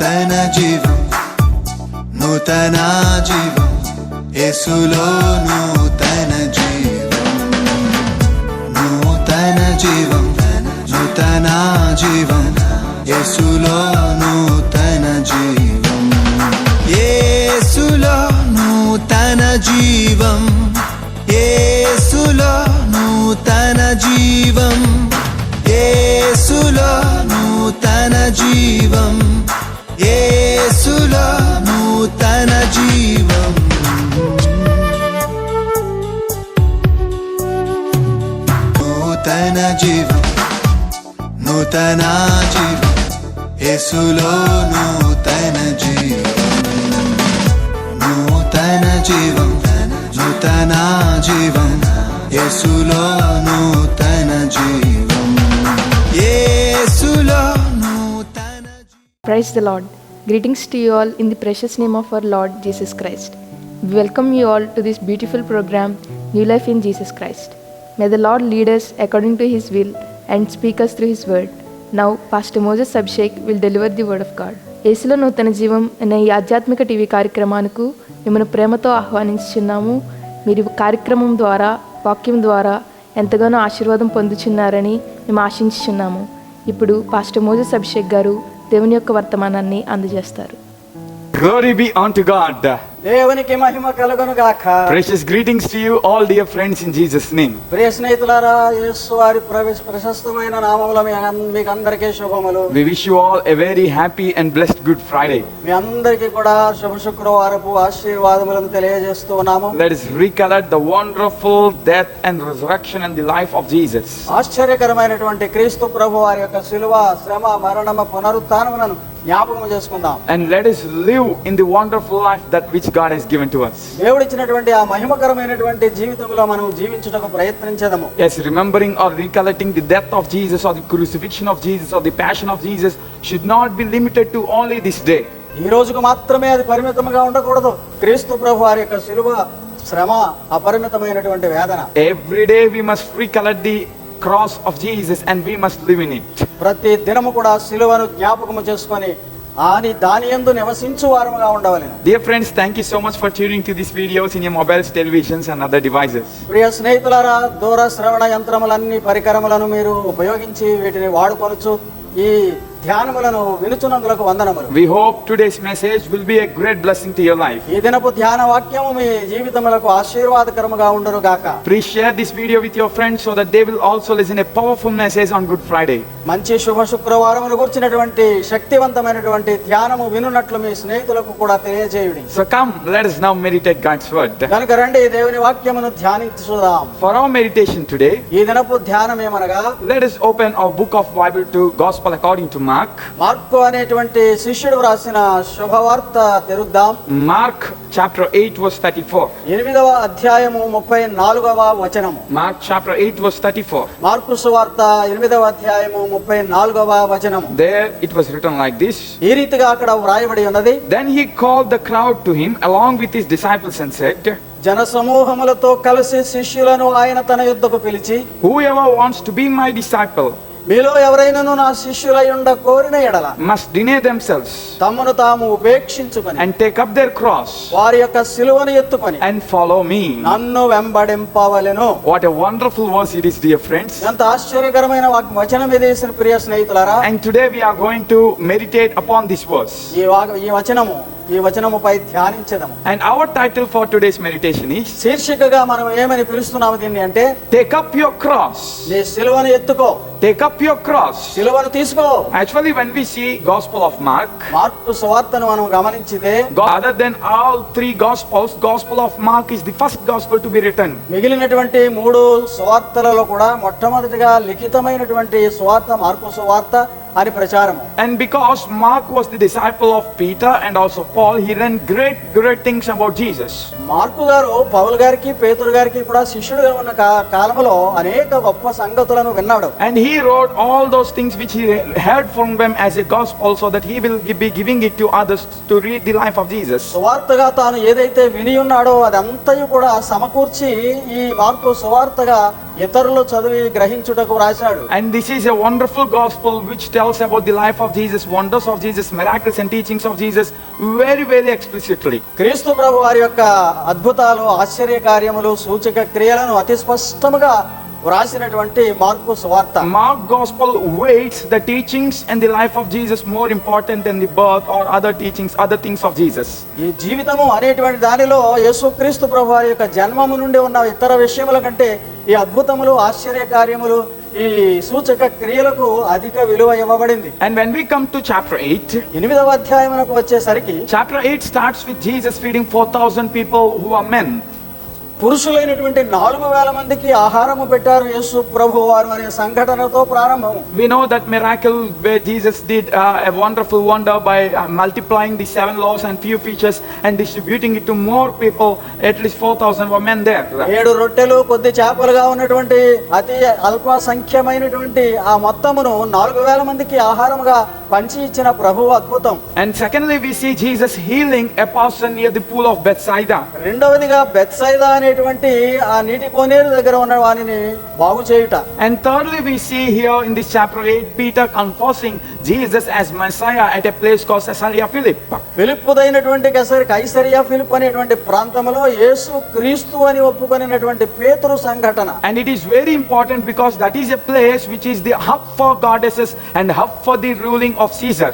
నూతన జీవం, నూతన జీవం, యేసులో నూతన జీవం, నూతన జీవం, నూతన జీవం, యేసులో నూతన జీవం, యేసులో నూతన జీవం, యేసులో నూతన జీవం, యేసులో నూతన జీవం, యేసులో నూతన జీవం, నూతన జీవం, నూతన జీవం, యేసులో నూతన జీవం, నూతన జీవం, నూతన జీవం, యేసులో నూతన జీవం, యేసులో నూతన జీవం. Praise the Lord. Greetings to you all in the precious name of our Lord Jesus Christ. We welcome you all to this beautiful program, New Life in Jesus Christ. May the Lord lead us according to His will and speak us through His word. Now, Pastor Moses Abhishek will deliver the word of God. యేసులో నూతన జీవం అనే ఈ ఆధ్యాత్మిక TV కార్యక్రమానికి మిమ్మల్ని ప్రేమతో ఆహ్వానించుచున్నాము. మీరు కార్యక్రమం ద్వారా, వాక్యం ద్వారా ఎంతగానో ఆశీర్వాదం పొందుచున్నారని మేము ఆశించుచున్నాము. ఇప్పుడు పాస్టర్ మోజెస్ అభిషేక్ గారు దేవుని యొక్క వర్తమానాన్ని అందజేస్తారు. Glory be unto God. దేవునికి మహిమ కలుగును గాక. Precious greetings to you all dear friends in Jesus name. ప్రియ స్నేహితులారా, యేసు వారి ప్రశస్తమైన నామములో మీకు అందరికీ శుభములు. We wish you all a very happy and blessed Good Friday. మీ అందరికీ కూడా శుభ శుక్రవారపు ఆశీర్వాదములను తెలియజేస్తూ ఉన్నాము. Let us recollect the wonderful death and resurrection and the life of Jesus. ఆశ్చర్యకరమైనటువంటి క్రీస్తు ప్రభు వారి యొక్క శిలువ, శ్రమ, మరణము, పునరుత్థానములను జ్ఞాపకం చేసుకుందాం. And let us live in the wonderful life that which God has given to us. దేవుడిచ్చినటువంటి ఆ మహిమకరమైనటువంటి జీవితంలో మనం జీవించుటకు ప్రయత్నించదము. Yes, remembering or recollecting the death of Jesus or the crucifixion of Jesus or the passion of Jesus should not be limited to only this day. ఈ రోజుకు మాత్రమే అది పరిమితంగా ఉండకూడదు. క్రీస్తు ప్రభు వారి యొక్క శిలువ, శ్రమ, అపరిమితమైనటువంటి వేదన. Every day we must recollect the cross of Jesus and we must live in it. ప్రతి దినము కూడా శిలువను జ్ఞాపకము చేసుకొని దాని యందు నివసించు వారముగా ఉండవలెను. Dear friends, thank you so much for tuning to these videos in your mobiles, televisions and other devices. ప్రియ స్నేహితులారా, దూర శ్రవణ యంత్రములన్నీ పరికరములను మీరు ఉపయోగించి వీటిని వాడుకొనొచ్చు. ఈ ధ్యానములను వినుచున్నందులకు వందనములు. We hope today's message will be a great blessing to your life. ఈ దినపు ధ్యాన వాక్యము మీ జీవితములకు ఆశీర్వాదకరముగా ఉండును గాక. Please share this video with your friends so that they will also listen a powerful message on Good Friday. మంచి శుభ శుక్రవారమును గుర్చినటువంటి శక్తివంతమైనటువంటి ధ్యానము వినున్నట్లు మీ స్నేహితులకు కూడా తెలియజేయుడి. So come, let us now meditate God's word. కనుక రండి, దేవుని వాక్యమును ధ్యానించుదాం. For our meditation today, ఈ దినపు ధ్యానం ఏమనగా, let us open our book of Bible to Gospel according to Mark. Mark అనేటువంటి శిష్యుడు వ్రాసిన శుభవార్త తెరుద్దాం. Mark chapter 8 verse 34. 8వ అధ్యాయము 34వ వచనము. Mark chapter 8 verse 34. మార్కు సువార్త 8వ అధ్యాయము 34వ వచనము. There it was written like this. ఈ రీతిగా అక్కడ వ్రాయబడి ఉన్నది. Then he called the crowd to him along with his disciples and said, జన సమూహములతో కలిసి శిష్యులను ఆయన తన యొద్దకు పిలిచి, whoever wants to be my disciple మీలో ఎవరైనాను నా శిష్యులై ఉండ కోరిన ఎడల must deny themselves తమను తాము ఉపేక్షించుకొని and take up their cross వారి యొక్క సిలువను ఎత్తుకొని and follow me. నన్ను వెంబడింపవలెను. What a wonderful verse it is, dear friends. ఎంత ఆశ్చర్యకరమైన వచనం ఇది ప్రియ స్నేహితులారా. And today we are going to meditate upon this verse. ఈ వచనముపై ధ్యానించదము. And our title for today's meditation is, శీర్షికగా మనం ఏమని పిలుస్తున్నాము దీన్ని అంటే, take up your cross. నీ సిలువను ఎత్తుకో. Take up your cross. సిలువను తీసుకో. Actually, when we see Gospel of Mark, mark సువార్తను మనం గమనించితే, other than all three Gospels, Gospel of Mark is the first Gospel to be written. మిగిలినటువంటి 3 సువార్తలలో కూడా మొట్టమొదటిగా లిఖితమైనటువంటి సువార్త మార్కు సువార్త అని ప్రచారము. And because Mark was the disciple of Peter and also Paul, he ran great things about Jesus. Mark గారు పౌలు గారికి, పేతురు గారికి కూడా శిష్యుడుగా ఉన్న కాలంలో అనేక గొప్ప సంగతులను విన్నాడు. And he he wrote all those things which he heard from them as a gospel, so that he will be giving it to others to read the life of Jesus. సువార్తగా తాను ఏదైతే విని ఉన్నాడో అదంతయు కూడా సమకూర్చి ఈ మార్కు సువార్తగా ఇతరులు చదివి గ్రహించుటకు రాశాడు. And this is a wonderful gospel which tells about the life of Jesus, wonders of Jesus, miracles and teachings of Jesus very, very explicitly. క్రీస్తు ప్రభు వారి యొక్క అద్భుతాలు, ఆశ్చర్య కార్యములు, సూచక క్రియలను అతి స్పష్టముగా వ్రాసినటువంటి మార్కు సువార్త. Mark gospel weights the teachings and the life of Jesus more important than the birth or other teachings, other things of Jesus. ఈ జీవితము అనేటువంటి దానిలో యేసుక్రీస్తు ప్రభు వారి యొక్క జన్మము నుండి ఉన్న ఇతర విషయముల కంటే ఈ అద్భుతములు, ఆశ్చర్య కార్యములు, ఈ సూచక క్రియలకు అధిక విలువ ఇవ్వబడింది. And when we come to chapter 8, 8వ అధ్యాయమునకు వచ్చేసరికి chapter 8 starts with Jesus feeding 4,000 people who are men. పురుషులైనటువంటి 4,000 మందికి ఆహారము పెట్టారు యేసు ప్రభు వారు అనే సంఘటనతో ప్రారంభం. We know that miracle where Jesus did a wonderful wonder by multiplying the 7 loaves and few fishes and distributing it to more people. At least 4,000 were men there. 7 రొట్టెలు కొద్ది చేపలుగా ఉన్నటువంటి అతి అల్ప సంఖ్యమైనటువంటి ఆ మొత్తమును 4,000 మందికి ఆహారముగా పంచి ఇచ్చిన ప్రభువు అద్భుతం. And secondly, we see Jesus healing a person near the pool of Bethsaida. రెండవదిగా బెత్సైదా అనేటువంటి ఆ నీటి కోనేరు దగ్గర ఉన్న వారిని బాగు చేయుట. And thirdly, we see here in this chapter 8 Peter confessing Jesus as Messiah at a place called Caesarea Philippi. ఫిలిప్పుదైనటువంటి కైసరియా ఫిలిప్ అనేటువంటి ప్రాంతంలో యేసు క్రీస్తు అని ఒప్పుకొనినటువంటి పేతురు సంఘటన. And it is very important because that is a place which is the hub for goddesses and hub for the ruling of Caesar.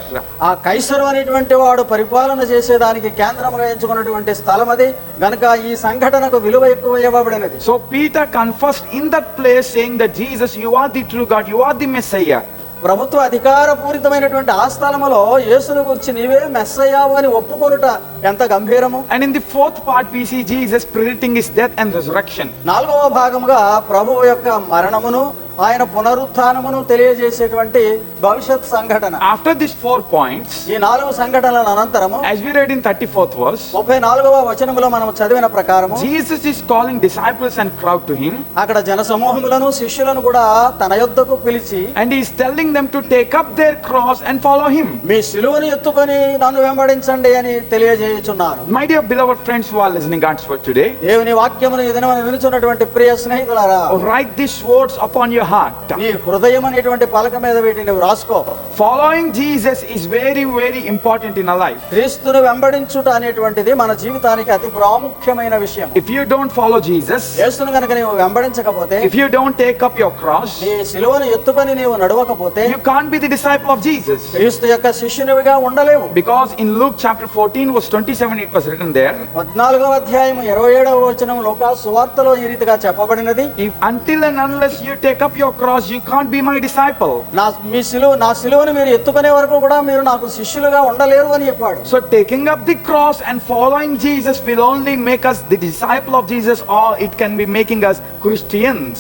ఆ కైసరు అనేటువంటి వాడు పరిపాలన చేసేదానికి కేంద్రముగా ఎంచుకున్నటువంటి స్థలం అది. గనుక ఈ సంఘటనకు విలువ ఎక్కువ ఇవ్వబడినది. So Peter confessed in that place saying that Jesus, you are the true God, you are the Messiah. ప్రభుత్వ అధికారపూరితమైనటువంటి ఆ స్థలములో యేసును గురించి నీవే మెస్సయ్యావు అని ఒప్పుకొనుట ఎంత గంభీరము. And in the fourth part we see Jesus predicting his death and resurrection. 4వ భాగముగా ప్రభువు యొక్క మరణమును ఆయన పునరుత్థానమును తెలియజేసేటువంటి భవిష్యత్ సంఘటన. After these 4 points, ఈ 4 సంఘటనల అనంతరము as we read in 34th verse, 34వ వచనములో మనం చదివిన ప్రకారము Jesus is calling disciples and crowd to him, అక్కడ జనసమూహములను శిష్యులను కూడా తన యొద్దకు పిలిచి and he is telling them to take up their cross and follow him. మీ సిలువను ఎత్తుకొని నన్ను వెంబడించండి అని తెలియజేయుచున్నారు. My dear beloved friends who are listening God's word today, దేవుని వాక్యమును ఈ దినమున వినుచున్నటువంటి ప్రియ స్నేహితులారా, write these words upon your heart. నీ హృదయం అనేటువంటి పలక మీద వీటిని రాసుకో. Following Jesus is very, very important in our life. క్రీస్తును వెంబడించుట అనేటువంటిది మన జీవితానికి అతి ప్రాముఖ్యమైన విషయం. If you don't follow Jesus, యేసును గనుక నీవు వెంబడించకపోతే, if you don't take up your cross, నీ సిలువను ఎత్తుకొని నీవు నడవకపోతే you can't be the disciple of Jesus. క్రీస్తు యొక్క శిష్యునివిగా ఉండలేవు. Because in Luke chapter 14 verse 27 it was written there, 14వ అధ్యాయం 27వ వచనం లూకా సువార్తలో ఈ రీతిగా చెప్పబడినది. if until and unless you take up your cross you can't be my disciple. నా సిలువను మీరు ఎత్తుకునే వరకు కూడా మీరు నాకు శిష్యులుగా ఉండలేరు అని చెప్పాడు. So taking up the cross and following Jesus will only make us the disciple of Jesus, or it can be making us Christians.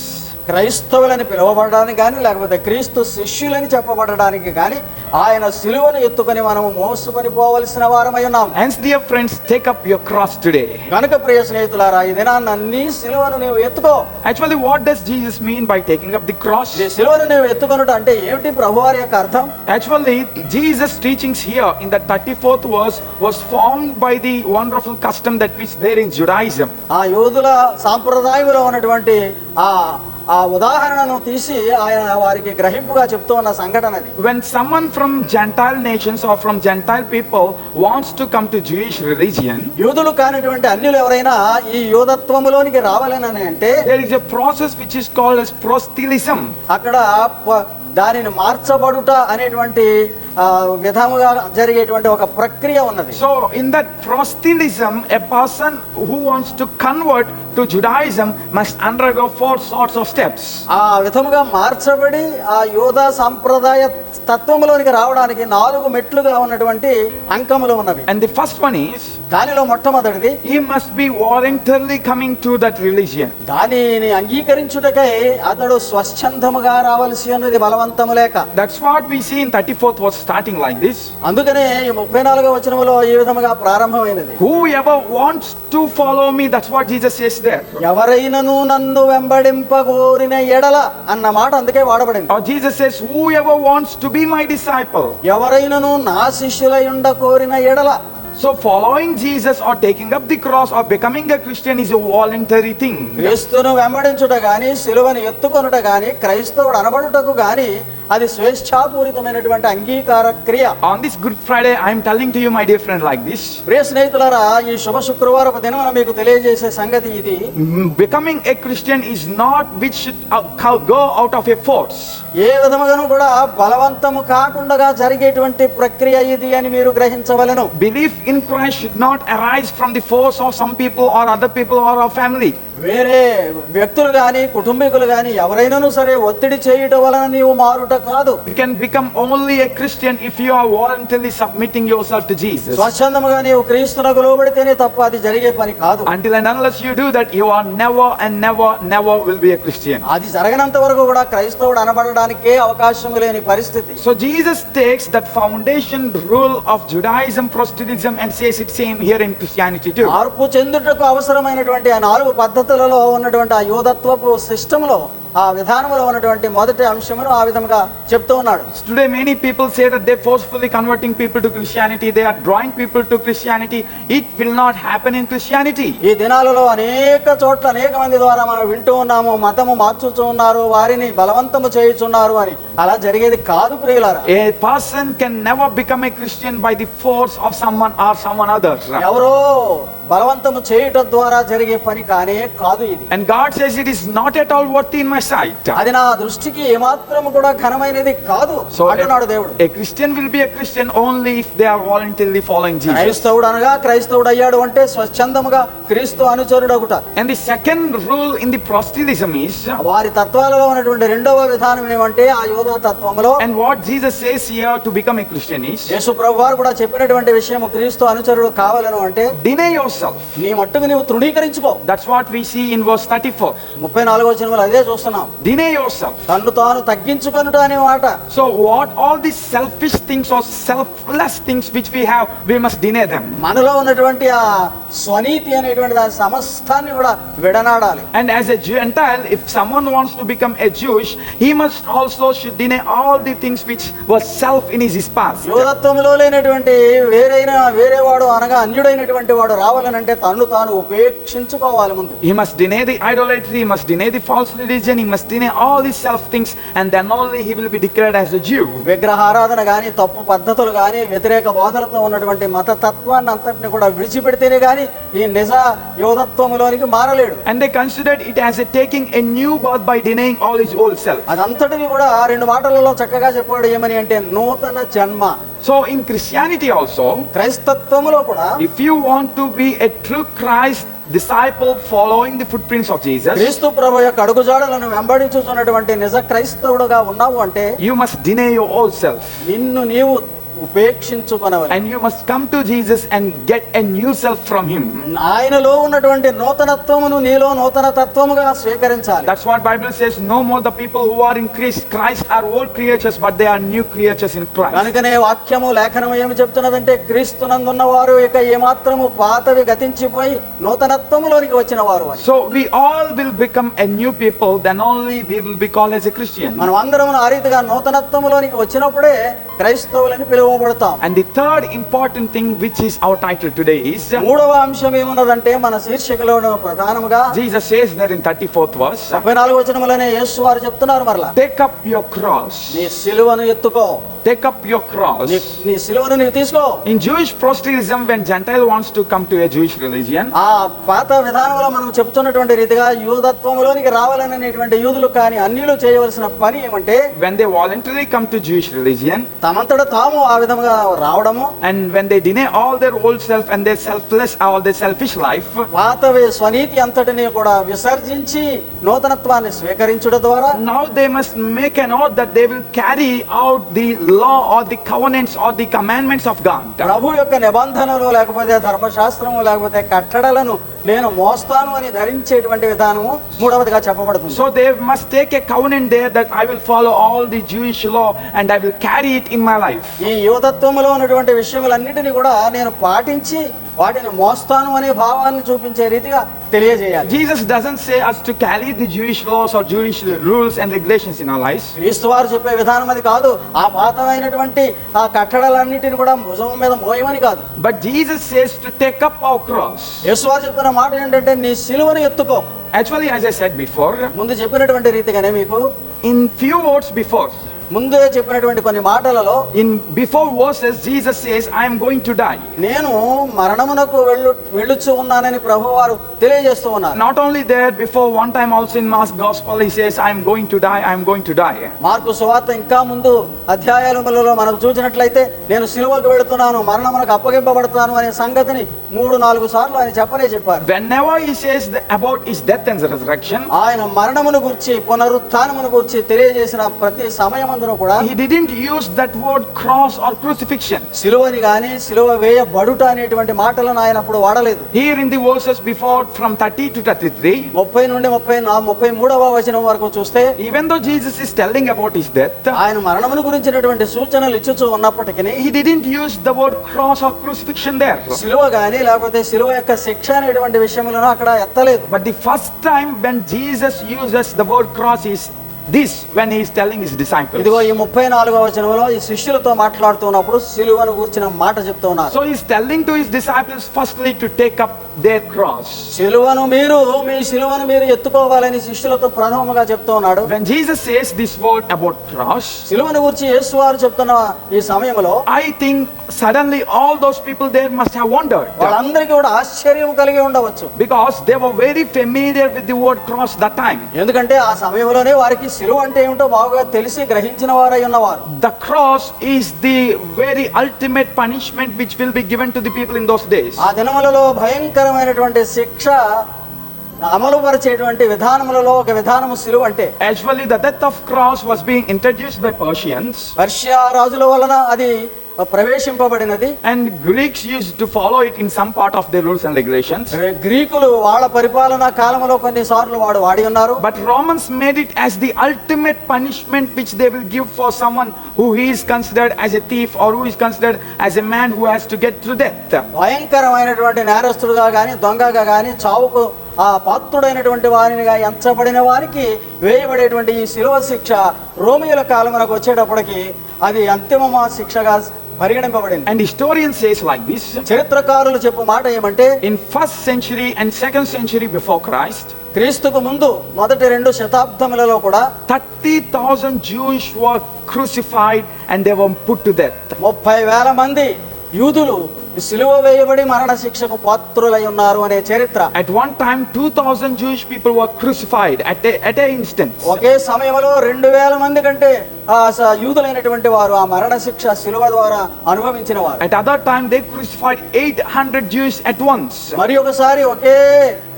క్రైస్తవులని పిలువబడడానికి కానీ లేకపోతే క్రీస్తు శిష్యులని చెప్పబడడానికి కానీ ఆయన సిలువను ఎత్తుకొని మనము మోసుకొని పోవలసిన వారమై ఉన్నాం. Hence dear friends, take up your cross today. కనుక ప్రియ స్నేహితులారా, ఈ దినాన నీ సిలువను నీవు ఎత్తుకో. Actually what does Jesus mean by taking up the cross? ఈ సిలువను నీవు ఎత్తుకొనుట అంటే ఏమిటి ప్రభువారి యొక్క అర్థం? Actually Jesus teachings here in the 34th verse was formed by the wonderful custom that was there in Judaism. ఆ యూదుల సాంప్రదాయంలో ఉన్నటువంటి ఆ ఉదాహరణను తీసి ఆయన వారికి గ్రహింపుగా చెప్తూ ఉన్న సంఘటనది. When someone from Gentile nations or from Gentile people wants to come to Jewish religion, యూదులు కానిటువంటి అన్యులు ఎవరైనా ఈ యూదత్వములోనికి రావాలని అంటే there is a process which is called as proselytism. అక్కడ దానిని మార్చబడుట అనేటువంటి విధముగా జరిగేటువంటి ఒక ప్రక్రియ ఉన్నది. So in that proselytism, a person who wants to convert to Judaism must undergo 4 sorts of steps. ఆ విధముగా మార్చబడి ఆ యూదా సంప్రదాయ తత్వములోనికి రావడానికి 4 మెట్లుగా ఉన్నటువంటి అంకములు ఉన్నవి. And the first one is దానిలో మొట్టమొదటిది he must be voluntarily coming to that religion. దానిని అంగీకరించుటకై అతడు స్వచ్ఛందముగా రావలసి ఉన్నది, బలవంతము లేక. That's what we see in 34th verse starting like this. అందుకనే ఈ 34వ వచనములో ఈ విధముగా ప్రారంభమైనది. Whoever wants to follow me, that's what Jesus says there. ఎవరైనను నన్ను వెంబడింపగోరిన ఎడల అన్న మాట అందుకే వాడబడింది. Or Jesus says, whoever wants to be my disciple. ఎవరైనను నా శిష్యులై ఉండ కోరిన ఎడల. So following Jesus or taking up the cross or becoming a Christian is a voluntary thing. క్రీస్తును వెంబడించుట గాని, సిలువను ఎత్తుకొనుట గాని, క్రైస్తవుడు అనబడుటకు గాని అది స్వేచ్ఛాపూరితమైనటువంటి అంగీకార క్రియ. On this Good Friday, I am telling to you, my dear friend, like this. ప్రియ స్నేహితులారా, ఈ శుభ శుక్రవారపు దినమున మీకు తెలియజేసే సంగతి ఇది. Becoming a Christian is not which should go out of a force. ఏ విధముగాను కూడా బలవంతము కాకుండా జరిగేటువంటి ప్రక్రియ ఇది అని మీరు గ్రహించవలెను. Belief in Christ should not arise from the force of some people or other people or our family. వేరే వ్యక్తులు గాని, కుటుంబీకులు గాని ఎవరైనాను సరే ఒత్తిడి చేయటం వలన నీవు మారుట కాదు. You can become only a Christian if you are voluntarily submitting yourself to Jesus. స్వచ్ఛందముగా నీవు క్రీస్తునకు లోబడితేనే తప్ప అది జరిగే పని కాదు. Until and unless you do that, you are never and never, never will be a Christian. అది జరగనంత వరకు కూడా క్రైస్తవుడు అనబడడానికే అవకాశం లేని పరిస్థితి. So Jesus takes that foundation rule of Judaism, Protestantism and says it same here in Christianity too. మార్పు చెందుటకు అవసరమైనటువంటి ఆ 4 పద్ధతులలో ఉన్నటువంటి ఆ యోధత్వపు సిస్టంలో, ఆ విధానంలో ఉన్నటువంటి మొదటి అంశమును ఆ విధంగా చెప్తూ ఉన్నాడు. Today many people say that they forcefully converting people to Christianity, they are drawing people to Christianity. It will not happen in Christianity. ఈ దినాలలో అనేక చోట్ల అనేక మంది ద్వారా మనం వింటూ ఉన్నాము, మతము మార్చుతూ ఉన్నారు, వారిని బలవంతము చేయుచున్నారు అని. అలా జరిగేది కాదు ప్రియులారా. A person can never become a Christian by the force of someone or someone other. ఎవరో బలవంతము చేయుట ద్వారా జరిగే పని కానే కాదు ఇది. And God says it is not at all worthy in my sight. అది నా దృష్టికి ఏమాత్రము కూడా ఘనమైనది కాదు అంటున్నాడు దేవుడు. A Christian will be a Christian only if they are voluntarily following Jesus. క్రైస్తవుడు అనగా క్రైస్తవుడు అయ్యాడు అంటే స్వచ్ఛందముగా క్రీస్తు అనుచరుడగుట. And the second rule in the Protestantism is, వారి తత్వాలలో ఉన్నటువంటి రెండవ విధానం ఏమంటే ఆ యోధ తత్వములో, and what Jesus says here to become a Christian is, యేసు ప్రభువారు కూడా చెప్పినటువంటి విషయం, క్రీస్తు అనుచరుడు కావాలను అంటే deny yourself. నీ మట్టుకు నీవు తృణీకరించుకో. That's what we see in verse 34. 34వ వచనంలో అదే చూస్తున్నాం. Deny yourself. తన్ను తాను తగ్గించుకొనుట అనే మాట. So what all these selfish things or selfless things which we have, we must deny them. మనలో ఉన్నటువంటి ఆ స్వనీతి అనేటువంటి దాని సమస్తాన్ని కూడా విడనాడాలి. And as a Gentile, if someone wants to become a Jewish, he must also should deny all the things which was self in his past. యోధత్వములో లేనటువంటి వేరేవాడు అనగా అన్యుడైనటువంటి వాడు రావాలనంటే తన్ను తాను ఉపేక్షించుకోవాలి ముందు. He must deny the idolatry, he must deny the false religion, he must deny all these self things, and then only he will be declared as a Jew. విగ్రహారాధన గాని, తప్పు పద్ధతులు గాని, వ్యతిరేక బోధనతో ఉన్నటువంటి మత తత్వాన్ని అంతటిని కూడా విడిచిపెడితేనే గాని ఈ నిజ యోధత్వములోనికి మారలేడు. And they considered it as a taking a new birth by denying all his old self. అదంతటిని కూడా 2 మాటలలో చక్కగా చెప్పాడు. ఏమని అంటే నూతన జన్మ. So in Christianity also, క్రైస్తత్వములో కూడా if you want to be a true Christ disciple following the footprints of Jesus, క్రీస్తు ప్రభు యొక్క అడుగుజాడలను వెంబడించుతున్నటువంటి నిజ క్రైస్తవుడుగా ఉన్నావు అంటే you must deny your old self. నిన్ను నీవు ఉపేక్షించుకొనవాలి. And you must come to Jesus and get a new self from him. ఆయనలో ఉన్నటువంటి నూతనత్వమును నీలో నూతన తత్వముగా స్వీకరించాలి. That's what Bible says, no more the people who are in Christ are old creatures, but they are new creatures in Christ. కనుకనే వాక్యము లేఖనము ఏమి చెప్తున్నదంటే క్రీస్తునందున్న వారు ఇక ఏమాత్రము పాతవి గతించిపోయి నూతనత్వములోనికి వచ్చిన వారు అని. So we all will become a new people, then only we will be called as a Christian. మనం అందరం ఆ రీతిగా నూతనత్వములోనికి వచ్చినప్పుడే క్రైస్తవులని పిలువబడతాం. And the third important thing which is our title today is, మూడవ అంశం ఏమున్నదంటే మన శీర్షికలో ప్రధానముగా Jesus says that in 34th verse, 34వ వచనములోనే యేసు వారు చెప్తున్నారు మరలా, take up your cross. నీ సిలువను ఎత్తుకో. Take up your cross. నీ సిలువను నీవు తీసుకో. In Jewish Protestantism, when Gentile wants to come to a Jewish religion, ఆ పాత విధానంలో మనం చెప్తున్నటువంటి రీతిగా యూదత్వములోనికి రావాలనేటువంటి యూదులు కానీ అన్యులు చేయవలసిన పని ఏమంటే, when they voluntarily come to Jewish religion, తమంతట తాము ఆ విధంగా రావడము, And when they deny all their old self and their selfless, all their selfish life, పాతవే స్వనీతి అంతటిని కూడా విసర్జించి నూతనత్వాన్ని స్వీకరించుట ద్వారా now they must make an oath that they will carry out the law or the covenants or the commandments of God. ప్రభు యొక్క నిబంధనలు లేకపోతే ధర్మశాస్త్రము లేకపోతే కట్టడలను నేను మోస్తాను అని ధరించేటువంటి విధానము మూడవదిగా చెప్పబడుతుంది. So they must take a covenant there that I will follow all the Jewish law and I will carry it in my life. ఈ యువతత్వములో ఉన్నటువంటి విషయములన్నిటిని కూడా నేను పాటించి వాటిని మోస్తాను అనే భావాన్ని చూపించే రీతిగా తెలియజేయాలి. Jesus doesn't say us to carry the Jewish laws or Jewish rules and regulations in our lives. క్రీస్తు వారు చెప్పే విధానం అది కాదు. ఆ పాతమైనటువంటి ఆ కట్టడలన్నిటిని కూడా భుజం మీద మోయమని కాదు. But Jesus says to take up our cross. యేసు వారు చెప్తున్న మాట ఏంటంటే నీ సిలువను ఎత్తుకో. Actually, as I said before, ముందు చెప్పినటువంటి రీతిగానే మీకు in few words before, ముందే చెప్పినటువంటి కొన్ని మాటలలో in before verses, Jesus says, I am going to die. నేను మరణమునకు వెళ్ళుచు ఉన్నానని ప్రభువారు తెలియజేస్తూ ఉన్నారు. Not only there, before one time also in Mark's gospel, he says, I am going to die, I am going to die. Mark సువార్త ఇంకా ముందు అధ్యాయాలలో మనం చూసినట్లయితే నేను సిలువకు వెళుతున్నాను, మరణమునకు అప్పగింపబడతాను అనే సంగతిని 3-4 సార్లు ఆయన చెప్పారు. Whenever he says about his death and resurrection, ఆయన మరణమును గురించి పునరుత్థానమును గురించి తెలియజేసిన ప్రతి సమయమందును కూడా he didn't use that word cross or crucifixion. సిలువని గాని సిలువ వేయబడుట అనేటువంటి మాటలను ఆయన అప్పుడు వాడలేదు. Here in the verses before from 30 to 33, 30 నుండి 33వ వచనం వరకు చూస్తే even though Jesus is telling about his death, ఆయన మరణమును గురించినటువంటి సూచనలు ఇచ్చుచూ ఉన్నప్పటికీ he didn't use the word cross or crucifixion there. సిలువ గాని లేకపోతే సిలువ యొక్క శిక్ష అనేటువంటి విషయములను అక్కడ ఎత్తలేదు. But the first time when Jesus uses the word cross is this, when he is telling his disciples. ఇదిగో ఈ 34వ వచనంలో ఈ శిష్యులతో మాట్లాడుతున్నప్పుడు సిలువను గురించిన మాట చెప్తూ ఉన్నారు. So he is telling to his disciples firstly to take up their cross. మీ సిలువను మీరు ఎత్తుకోవాలని శిష్యులతో ప్రథమముగా చెప్తూ ఉన్నాడు. When Jesus says this word about cross, సిలువను గురించి యేసు వారు చెప్తున్న ఈ సమయంలో I think suddenly all those people there must have wondered, వాళ్ళందరికీ కూడా ఆశ్చర్యం కలిగి ఉండవచ్చు. because they were very familiar with the word cross that time. ఎందుకంటే ఆ సమయంలోనే వారికి సిలువ అంటే ఏమిటో బాగా తెలిసి గ్రహించిన వారై ఉన్నవారు. The cross is the very ultimate punishment which will be given to the people in those days. ఆ దినములలో భయంకరమైనటువంటి శిక్ష అమలు పరిచేటువంటి విధానములలో ఒక విధానము సిలువ అంటే. Actually, the death of cross was being introduced by Persians, Persia రాజుల వలన అది ప్రవేశింపబడినది. and Greeks used to follow it in some part of their rules and regulations. గ్రీకులు వాళ్ళ పరిపాలనా కాలంలో కొన్నిసార్లు వాడి ఉన్నారు. But Romans made it as the ultimate punishment which they will give for someone who is considered as a thief or who is considered as a man who has to get through death. భయంకరమైనటువంటి నేరస్తుడుగా గాని దొంగగా గాని చావుకు ఆ పాత్రుడైనటువంటి వారినిగా ఎంచబడిన వారికి వేయబడేటువంటి ఈ శిలువ శిక్ష రోమియోల కాలమునకు వచ్చేటప్పటికి అది అంతిమ శిక్షగా పరిగణింపబడింది. And historians says like this, చరిత్రకారులు చెప్పు మాట ఏమంటే in 1st century and 2nd century before Christ, క్రీస్తుకు ముందు మొదటి 2 శతాబ్దములలో కూడా 30,000 Jews were crucified and they were put to death. 30,000 మంది యూదులు సిలువ వేయబడి మరణ శిక్షకు పాత్రులై ఉన్నారు అనే చరిత్ర. At one time 2,000 Jewish people were crucified at a instance. ఒకే సమయంలో 2,000 మంది కంటే యూదులైనటువంటి వారు ఆ మరణ శిక్ష సిలువ ద్వారా అనుభవించిన వారు. At other time they crucified 800 Jews at once. మరి ఒకసారి ఒకే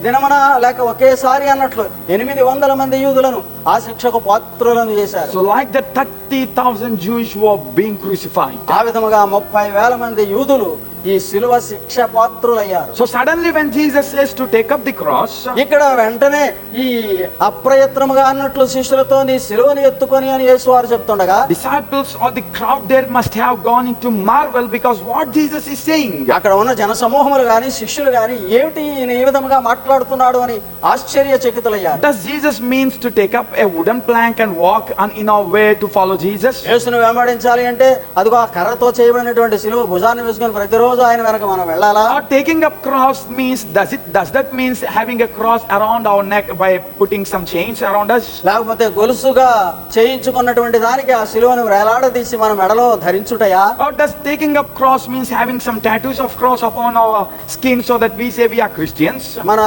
దినమున లేక ఒకేసారి అన్నట్లు 800 మంది యూదులను ఆ శిక్షకు పాత్రులను చేశారు. So like that 30,000 Jews were being crucified. ఆ విధముగా 30,000 మంది యూదులు ఈ సిలువ శిక్ష పాత్రులయ్యారు. So suddenly when Jesus says to take up the cross, ఇక్కడ వెంటనే ఈ అప్రయత్నముగా అన్నట్లు శిష్యులతో నీ సిలువను ఎత్తుకొని అని యేసు వారు చెప్తుండగా disciples or the crowd there must have gone into marvel because what Jesus is saying. అక్కడ ఉన్న జన సమూహములు గాని శిష్యులు గాని ఏమిటి ఈయన ఈ విధముగా మాట్లాడుతున్నాడు అని ఆశ్చర్యచకితులయ్యారు. Does Jesus means to take up a wooden plank and walk in our way to follow Jesus? యేసును వెంబడించాలి అంటే అదిగో ఆ కర్రతో చేయబడినటువంటి సిలువ భుజాన్ని వేసుకొని ప్రతిరోజు ఆయన వెనక మనం వెళ్ళాలా? Or taking up cross means does that means having a cross around our neck by putting some chains around us? లేకపోతే గొలుసుగా చేయించుకున్నటువంటి దానికి ఆ సిలువను వేలాడదీసి మన మెడలో ధరించుటయా? Or does taking up cross means having some tattoos of cross upon our skin so that we say we are Christians? మన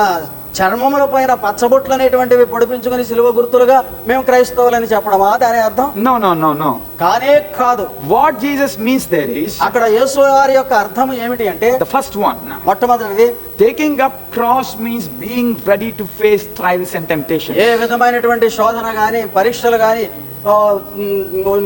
చర్మముల పైన పచ్చబొట్లు అనేటువంటివి పొడిపించుకుని సిలువ గుర్తులుగా మేము క్రైస్తవులని చెప్పడమా దాని అర్థం? No, no, no, no. కానే కాదు. What Jesus means there is, అక్కడ యేసు వారి యొక్క అర్థం ఏమిటి అంటే, the first one, మొట్టమొదటిది taking up cross means being ready to face trials and temptations. ఏ విధమైనటువంటి శోధన గాని పరీక్షలు గాని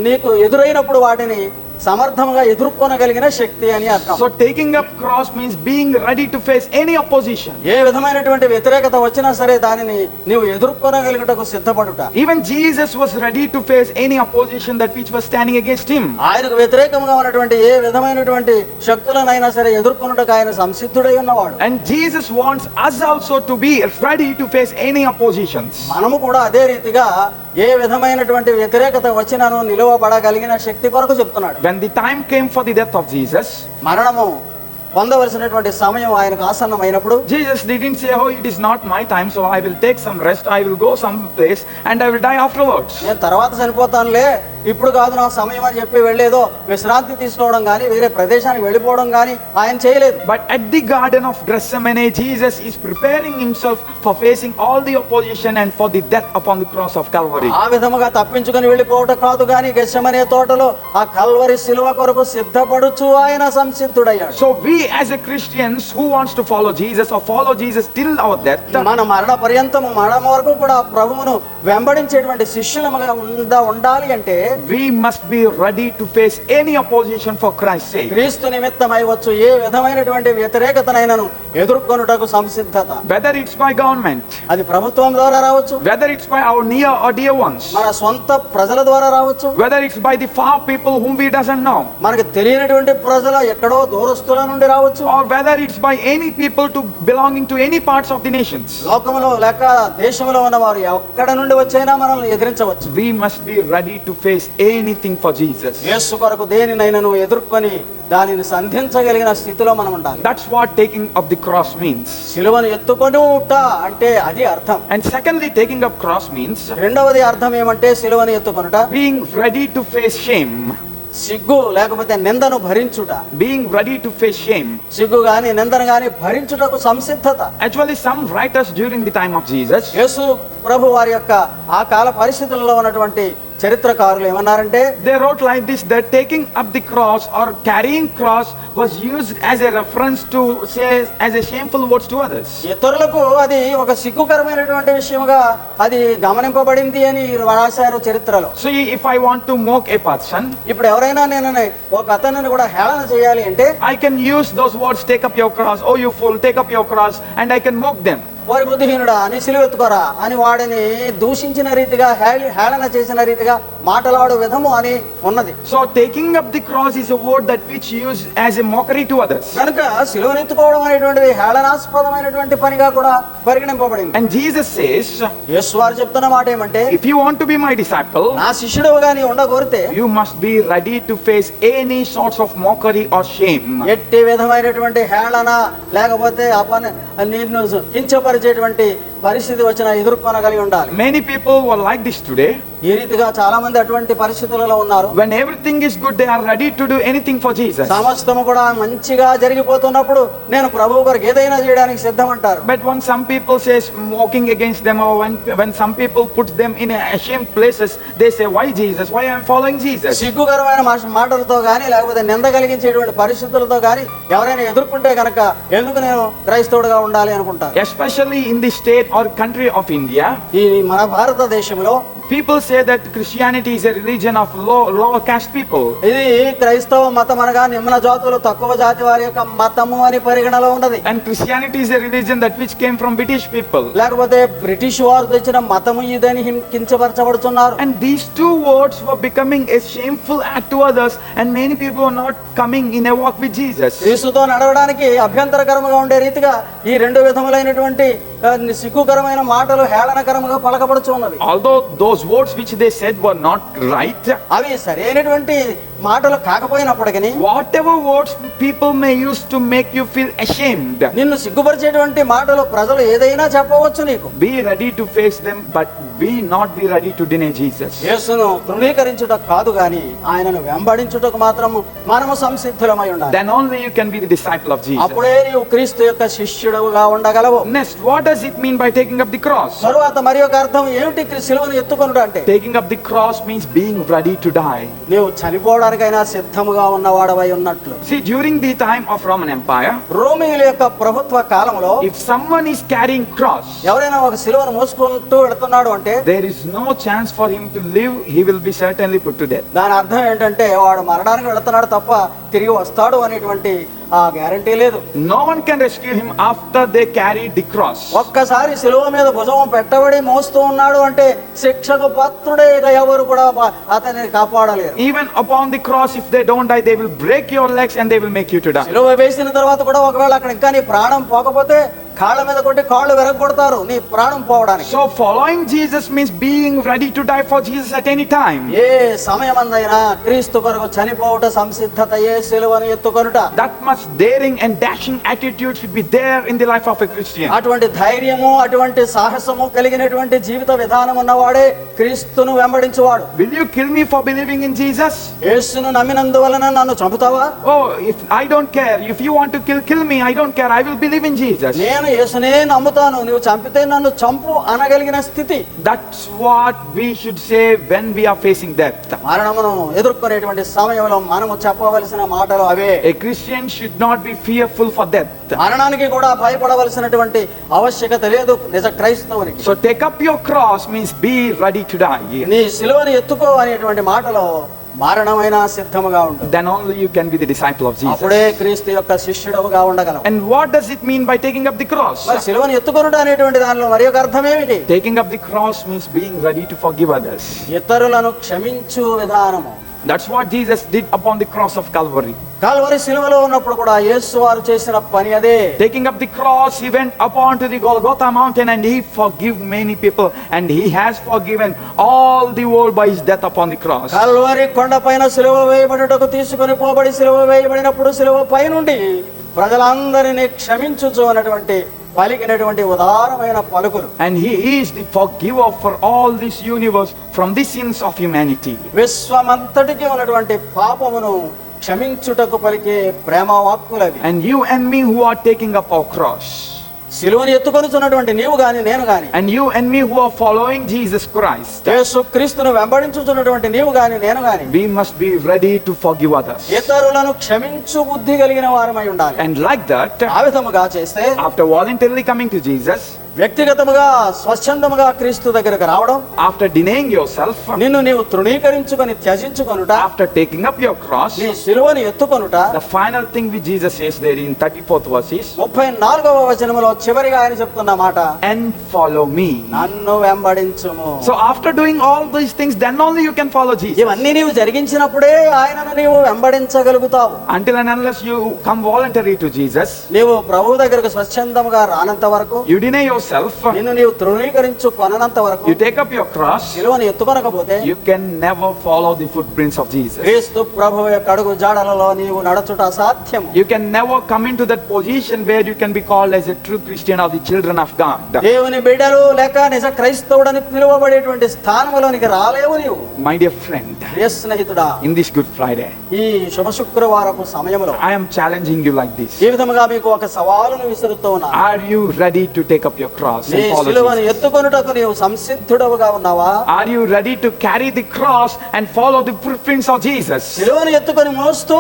నీకు ఎదురైనప్పుడు వాటిని సమర్థంగా ఎదుర్కొనగలిగిన శక్తి అని అర్థం. So taking up cross means being ready to face any opposition. ఏ విధమైనటువంటి వ్యతిరేకత వచ్చినా సరే దానిని నీవు ఎదుర్కొనగలుగుటకు సిద్ధపడుట. Even Jesus was ready to face any opposition that which was standing against him. ఆయనకు వ్యతిరేకంగా ఉన్నటువంటి ఏ విధమైనటువంటి శక్తులనైనా సరే ఎదుర్కొనుటకు ఆయన సంసిద్ధుడై ఉన్నవాడు. And Jesus wants us also to be ready to face any oppositions. మనము కూడా అదే రీతిగా ఏ విధమైనటువంటి వ్యతిరేకత వచ్చినాను నిలువబడగలిగిన శక్తి కొరకు చెప్తున్నాడు. When the time came for the death of Jesus, మరణము పొందవలసినటువంటి సమయం ఆయనకు ఆసన్నమైనప్పుడు Jesus didn't say, oh, it is not my time, so I will take some rest, I will go some place and I will die afterwards. నేను తర్వాత చనిపోతానులే, ఇప్పుడు కాదు నా సమయం అని చెప్పి వెళ్ళేదో విశ్రాంతి తీసుకోవడం కానీ వేరే ప్రదేశానికి వెళ్ళిపోవడం కానీ ఆయన చేయలేదు. But at the Garden of Gethsemane, Jesus is preparing himself for facing all the opposition and for the death upon the cross of Calvary. ఆ విధముగా తప్పించుకొని వెళ్ళిపోవడం కాదు కానీ గెత్సెమనే తోటలో ఆ కల్వరి శిలువ కొరకు సిద్ధపడుచు ఆయన సంసిద్ధుడయ్యాడు. So we as a Christians who wants to follow Jesus or follow Jesus till our death, మన మరణ పర్యంతము మరణం వరకు కూడా ప్రభువును వెంబడించేటువంటి శిష్యులుగా ఉండాలి అంటే we must be ready to face any opposition for Christ's sake. క్రీస్తు నిమిత్తమై వచ్చు ఏ విధమైనటువంటి వ్యతిరేకతనైనను ఎదుర్కొనుటకు సంసిద్ధత. Whether it's by government, అది ప్రభుత్వం ద్వారా రావచ్చు, whether it's by our near or dear ones, మన సొంత ప్రజల ద్వారా రావచ్చు, whether it's by the far people whom we doesn't know, మనకు తెలియనటువంటి ప్రజల ఎక్కడో దూరస్తుల నుండి రావచ్చు, or whether it's by any people to belonging to any parts of the nations. లోకములో లేక దేశంలో ఉన్నవారు ఎక్కడ నుండి వచ్చైనా మనల్ని ఎదిరించవచ్చు. We must be ready to face anything for Jesus. యేసు కొరకు దేనినైనాను ఎదుర్కొని దానిని సంధించగలిగిన స్థితిలో మనం ఉండాలి. That's what taking up the cross means. సిలువను ఎత్తుకొనుట అంటే అది అర్థం. And secondly, taking up cross means రెండవది అర్థం ఏమంటే సిలువను ఎత్తుకొనుట being ready to face shame. సిగ్గు లేకపోతే నిందను భరించుట. Being ready to face shame. సిగ్గు గాని నిందను గాని భరించుటకు సంసిద్ధత. Actually, some writers during the time of Jesus, యేసు ప్రభు వారి యొక్క ఆ కాల పరిస్థితుల్లో ఉన్నటువంటి చరిత్రకారులు ఏమన్నారంటే, they wrote like this, that taking up the cross or carrying cross was used as a reference to say as a shameful words to others. ఇతరులకు అది ఒక సిగ్గుకరమైనటువంటి విషయముగా అది గమనింపబడింది అని రాశారు చరిత్రలో. So if I want to mock a person, ఇప్పుడు ఎవరైనా నేను ఒక అతనిని కూడా హేళన చేయాలి అంటే I can use those words, take up your cross, oh you fool, take up your cross, and I can mock them. వారి బుద్ధిహీనుడా అని సిలువెత్తుకోరా అని వాడిని దూషించిన రీతిగా హేళన చేసిన రీతిగా మాటలాడు విధము అని ఉన్నది. So taking up the cross is a word that which used as a mockery to others. కనుక సిలువనెత్తుకోవడం అనేటువంటిది హేళనాస్పదమైనటువంటి పనిగా కూడా పరిగణింపబడింది. And Jesus says, యేసు వారు చెప్తున్న మాట ఏమంటే, if you want to be my disciple, నా శిష్యుడుగా నీ ఉండగోరితే you must be ready to face any sorts of mockery or shame. ఎట్టి విధమైనటువంటి హేళన లేకపోతే నిన్ను కించపరిచేటువంటి పరిస్థితి వచ్చిన ఎదుర్కొనగలిగి ఉండాలి. Many people were like this today. ఈ రీతిగా చాలా మంది అటువంటి పరిస్థితులలో ఉన్నారు. When everything is good, they are ready to do anything for Jesus. సమస్తము కూడా మంచిగా జరిగిపోతున్నప్పుడు నేను ప్రభువు కొరకు ఏదైనా చేయడానికి సిద్ధం అంటారు. But when some people says mocking against them, or when some people put them in ashamed places, they say, why Jesus? Why I am following Jesus? సిగ్గుకరమైన మాటలతో గానీ లేకపోతే నింద కలిగించేటువంటి పరిస్థితులతో గానీ ఎవరైనా ఎదుర్కొంటే కనుక ఎందుకు నేను క్రైస్తవుడిగా ఉండాలి అనుకుంటారు. Especially in the state or country of India, ఈ మన భారతదేశంలో people say that Christianity is a religion of lower caste people. ఇది క్రైస్తవ మతం అనగా నిమ్న జాతులు తక్కువ జాతి వారి యొక్క మతము అని పరిగణలో ఉన్నది. And Christianity is a religion that which came from British people. లేకపోతే బ్రిటిష్ వారు తెచ్చిన మతము ఇదని కించపరచబడుతున్నారు. And these two words were becoming a shameful act to others, and many people were not coming in a walk with Jesus. యేసుతో నడవడానికి అభ్యంతరకరముగా ఉండే రీతిగా ఈ రెండు విధములైనటువంటి సిగ్గుకరమైన మాటలు హేళనకరముగా పలకబడుచున్నవి. Although those words which they said were not right, అవి సరైనటువంటి మాటలు కాకపోయినప్పటికీ, whatever words people may use to make you feel ashamed, నిన్ను సిగ్గుపరిచేటువంటి మాటలు ప్రజలు ఏదైనా చెప్పవచ్చు నీకు. be ready to face them, but not be ready to deny Jesus. యేసును తృణీకరించుట కాదు గాని ఆయనను వెంబడించుటకు మాత్రము మనము సంసిద్ధులమై ఉండాలి. Then only you can be the disciple of Jesus. అప్పుడే నీవు క్రీస్తు యొక్క శిష్యుడవుగా ఉండగలవు. Next, what does it mean by taking up the cross? తరువాత మరి ఒక అర్థం ఏమిటి సిలువను ఎత్తుకొనుట అంటే? Taking up the cross means being ready to die. నీవు చనిపోవడానికైనా సిద్ధముగా ఉన్నవాడవై ఉన్నట్లు. See, during the time of Roman Empire, రోమీయుల యొక్క ప్రభుత్వ కాలంలో if someone is carrying cross, ఎవరైనా ఒక సిలువను మోసుకుంటూ వెళ్తున్నాడు అంటే there is no chance for him to live. He will be certainly put to death. దాని అర్థం ఏంటంటే వాడు మరణానికి వెళుతున్నాడు తప్ప తిరిగి వస్తాడు అనేటువంటి ఆ గ్యారంటీ లేదు. No one can rescue him after they carry the cross. ఒక్కసారి సిలువ మీద భుజం పెట్టబడి మోస్తూ ఉన్నాడు అంటే శిక్షకు పాత్రుడే ఇక ఎవరు కూడా అతన్ని కాపాడలేరు. Even upon the cross, if they don't die, they will break your legs and they will make you to die. సిలువ వేసిన తర్వాత కూడా ఒకవేళ అక్కడ ఇంకా నీ ప్రాణం పోకపోతే కాళ్ళ మీద కొట్టి కాళ్ళు విరగొడతారు నీ ప్రాణం పోవడానికి. So following Jesus means being ready to die for Jesus at any time. ఏ సమయమందైనా క్రీస్తు కొరకు చనిపోవుట సంసిద్ధతయే సిలువను ఎత్తుకొనుట. That much daring and dashing attitude should be there in the life of a Christian. అటువంటి ధైర్యము అటువంటి సాహసము కలిగినటువంటి జీవిత విధానం ఉన్నవాడే క్రీస్తును వెంబడించువాడు. Will you kill me for believing in Jesus? యేసును నమ్మినందువలన నన్ను చంపుతావా? Oh, if I don't care. If you want to kill me, I don't care. I will believe in Jesus. నేను యేసునే నమ్ముతాను, నువ్వు చంపితే నన్ను చంపు అనగలిగిన స్థితి. That's what we should say when we are facing death. మరణమును ఎదుర్కొనేటువంటి సమయంలో మనము చెప్పవలసిన మాటలు అవే. A Christian should not be fearful for death. మరణానికి కూడా భయపడవలసినటువంటి ఆవశ్యకత లేదు నిజ క్రైస్తవునికి. So take up your cross means be ready to die. నీ సిలువను ఎత్తుకో అనేటువంటి మాటలో మరణమైనా సిద్ధముగా ఉంటుంది. Then only you can be the disciple of Jesus. అప్పుడే క్రీస్తు యొక్క శిష్యుడవుగా ఉండగలవు. And what does it mean by taking up the cross? మరి సిలువను ఎత్తుకొనుట అనేటువంటి దానిలో మరి ఒక అర్థం ఏమిటి? Taking up the cross means being ready to forgive others. ఇతరులను క్షమించు విధానము. That's what Jesus did upon the cross of Calvary. Calvary సిలువలో ఉన్నప్పుడు కూడా యేసు వారు చేసిన పని అదే. Taking up the cross, he went upon to the Golgotha mountain and he forgave many people, and he has forgiven all the world by his death upon the cross. Calvary కొండపైన సిలువ వేయబడుటకు తీసుకొని పోబడి సిలువ వేయబడినప్పుడు సిలువ పై నుండి ప్రజలందరినీ క్షమించుచు అన్నటువంటి పలికినటువంటి ఉదారమైన పలుకులు. And he is the forgiver for all this universe from the sins of humanity. విశ్వమంతటికి ఉన్నటువంటి పాపమును క్షమించుటకు పలికే ప్రేమ వాక్కులవి. And you and me who are taking up our cross, సిలువను ఎత్తుకొనుచున్నటువంటి నీవు గాని నేను గాని, and you and me who are following Jesus Christ, యేసు క్రీస్తును వెంబడించుచున్నటువంటి నీవు గాని నేను గాని, we must be ready to forgive others. ఇతరులను క్షమించు బుద్ధి కలిగిన వారమై ఉండాలి. And like that, ఆ విధముగా చేస్తే after voluntarily coming to Jesus, వ్యక్తిగతముగా స్వచ్ఛందముగా క్రీస్తు దగ్గరకు రావడం, after denying yourself, నిన్ను నీవు తృణీకరించుకొని త్యజించుకొనుట, after taking up your cross, నీ సిలువను ఎత్తుకొనుట, the final thing which Jesus says there in 34th verse is, 34వ వచనములో చివరిగా ఆయన చెప్తున్న మాట, and follow me. నన్ను వెంబడించుము. So after doing all these things, then only you can follow Jesus. ఇవన్నీ నీవు జరిగించినప్పుడే ఆయనను నీవు వెంబడించగలుగుతావు. Until and unless you come voluntary to Jesus, నీవు ప్రభువు దగ్గరకు స్వచ్ఛందముగా రానంత వరకు, you deny yourself, నిన్ను నీవు తృణీకరించు కొననంత వరకు, you take up your cross, సిలువను ఎత్తుకొనకపోతే you can never follow the footprints of Jesus. క్రీస్తు ప్రభువు యొక్క అడుగు జాడలలో నీవు నడచుట అసాధ్యము. You can never come into that position where you can be called as a true Christian or the children of God. దేవుని బిడ్డలు లేక నిజ క్రైస్తవుడని పిలువబడేటువంటి స్థానములోనికి రాలేవు నీవు. My dear friend, ప్రియ స్నేహితుడా, in this Good Friday, ఈ శుభ శుక్రవారపు సమయంలో I am challenging you like this. ఈ విధముగా మీకు ఒక సవాలును విసురుతూ ఉన్నా. Are you ready to take up your cross నీ and follow సిలువను Jesus? ఎత్తుకొనుటకు నీవు సంసిద్ధుడవుగా ఉన్నావా? Are you ready to carry the cross and follow the footprints of Jesus? సిలువను ఎత్తుకొని మోస్తూ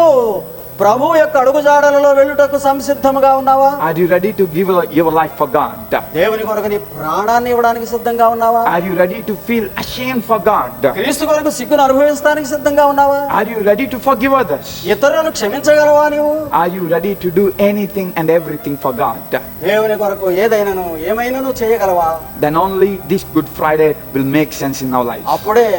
ప్రభువు యొక్క అడుగుజాడలలో వెళ్ళుటకు సంసిద్ధముగా ఉన్నావా? Are you ready to give your life for God? దేవుని కొరకు నీ ప్రాణాన్ని ఇవ్వడానికి సిద్ధంగా ఉన్నావా? Are you ready to feel ashamed for God? క్రీస్తు కొరకు సిగ్గును అనుభవించడానికి సిద్ధంగా ఉన్నావా? Are you ready to forgive others? ఇతరులను క్షమించగలవా నీవు? Are you ready to do anything and everything for God? దేవుని కొరకు ఏదైనాను ఏమైనాను చేయగలవా? Then only this Good Friday will make sense in our lives. అప్పుడే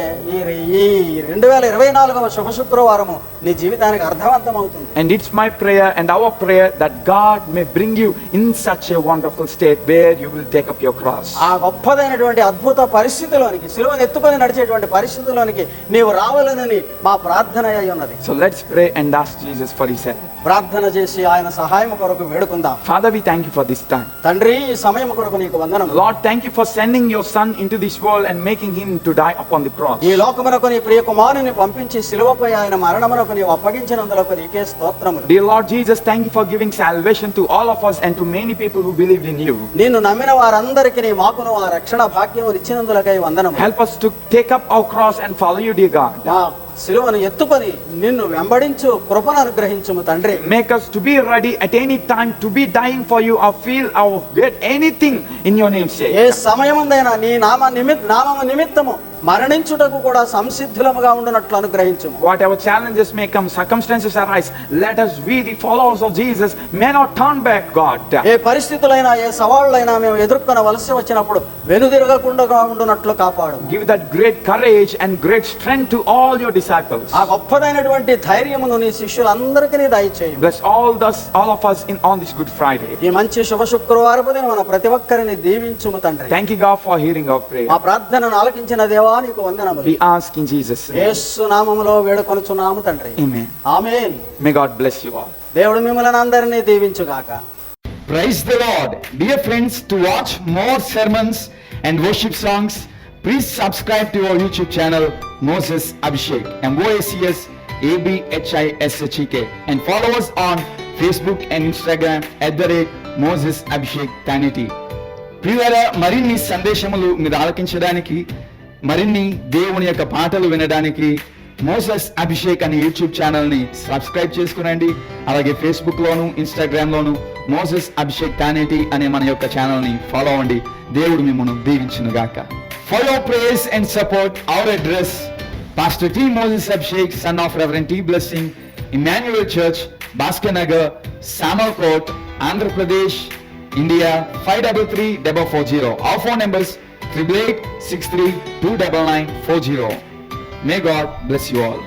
ఈ 2024వ శుభ శుక్రవారము నీ జీవితానికి అర్థవంతమవుతుంది. And it's my prayer and our prayer that God may bring you in such a wonderful state where you will take up your cross. ఆ గొప్పదైనటువంటి అద్భుత పరిస్థితిలోనికి, సిలువను ఎత్తుకొని నడిచేటువంటి పరిస్థితిలోనికి నీవు రావాలని మా ప్రార్థన అయి ఉన్నది. So let's pray and ask Jesus for his help. ప్రార్థన చేసి ఆయన సహాయం కొరకు వేడుకుందాం. Father, we thank you for this time. తండ్రి, ఈ సమయం కొరకు నీకు వందనం. Lord, thank you for sending your son into this world and making him to die upon the cross. ఈ లోకమునకు నీ ప్రియ కుమారుని పంపించి సిలువపై ఆయన మరణమునకు నీవు అప్పగించినందులకు నీకే స్తోత్రములు. Dear Lord Jesus, thank you for giving salvation to all of us and to many people who believed in you. నిన్ను నమ్మిన వారందరికీ నీ మాకును ఆ రక్షణ భాగ్యము ఇచ్చినందులకై వందనము. Help us to take up our cross and follow you, dear God. మా సిలువను ఎత్తుకొని నిన్ను వెంబడించు కృపను అనుగ్రహించుము తండ్రి. Make us to be ready at any time to be dying for you or feel or get anything in your name's sake. ఏ సమయముందైనా నీ నామము నిమిత్తము మరణించుటకు కూడా సంసిద్ధులముగా ఉండునట్లు అనుగ్రహించుము. Whatever challenges may come, circumstances arise, let us be the followers of Jesus, may not turn back, God. ఏ పరిస్థితులైనా ఏ సవాళ్ళైనా మేము ఎదుర్కొనవలసి వచ్చినప్పుడు వెనుదిరగకుండా ఉండునట్లు కాపాడు. Give that great courage and great strength to all your disciples. ఆ గొప్పదైనటువంటి ధైర్యమును నీ శిష్యులందరికీ దయచేయు. Bless all of us on this Good Friday. ఈ మంచి శుభ శుక్రవారపు దినం మన ప్రతి ఒక్కరిని దీవించుము తండ్రి. Thank you, God, for hearing our prayer. మా ప్రార్థనను ఆలకించిన దేవా నీకు వందనములు. We ask in Jesus' name. యేసు నామములో వేడుకొనుచున్నాము తండ్రి. Amen. Amen. May God bless you all. దేవుడు మిమ్మల్ని అందరినీ దీవించుగాక. Praise the Lord. Dear friends, to watch more sermons and worship songs, please subscribe to our YouTube channel, Moses Abhishek, MOACS ABHISHEK, and follow us on Facebook and Instagram @Moses Abhishek Tanity. ప్రియులారా, మరిన్ని సందేశములు మీరు ఆలకించడానికి, మరిన్ని దేవుని యొక్క పాటలు వినడానికి Moses Abhishek అనే YouTube channel ని సబ్స్క్రైబ్ చేసుకునండి. అలాగే ఫేస్బుక్ లోను, ఇన్స్టాగ్రామ్ లోను మోసెస్ అభిషేక్ తానేటి అనే మన యొక్క ఛానల్ ని ఫాలో అవ్వండి. దేవుడు మిమ్మల్ని దీవించును గాక. For your praise and support, our address: Pastor T. Moses Abhishek, son of Reverend T. Blessing, Emmanuel Church, Bhaskar, Samal Court, Andhra Pradesh, India 533440. Our phone numbers 8886329940. May God bless you all.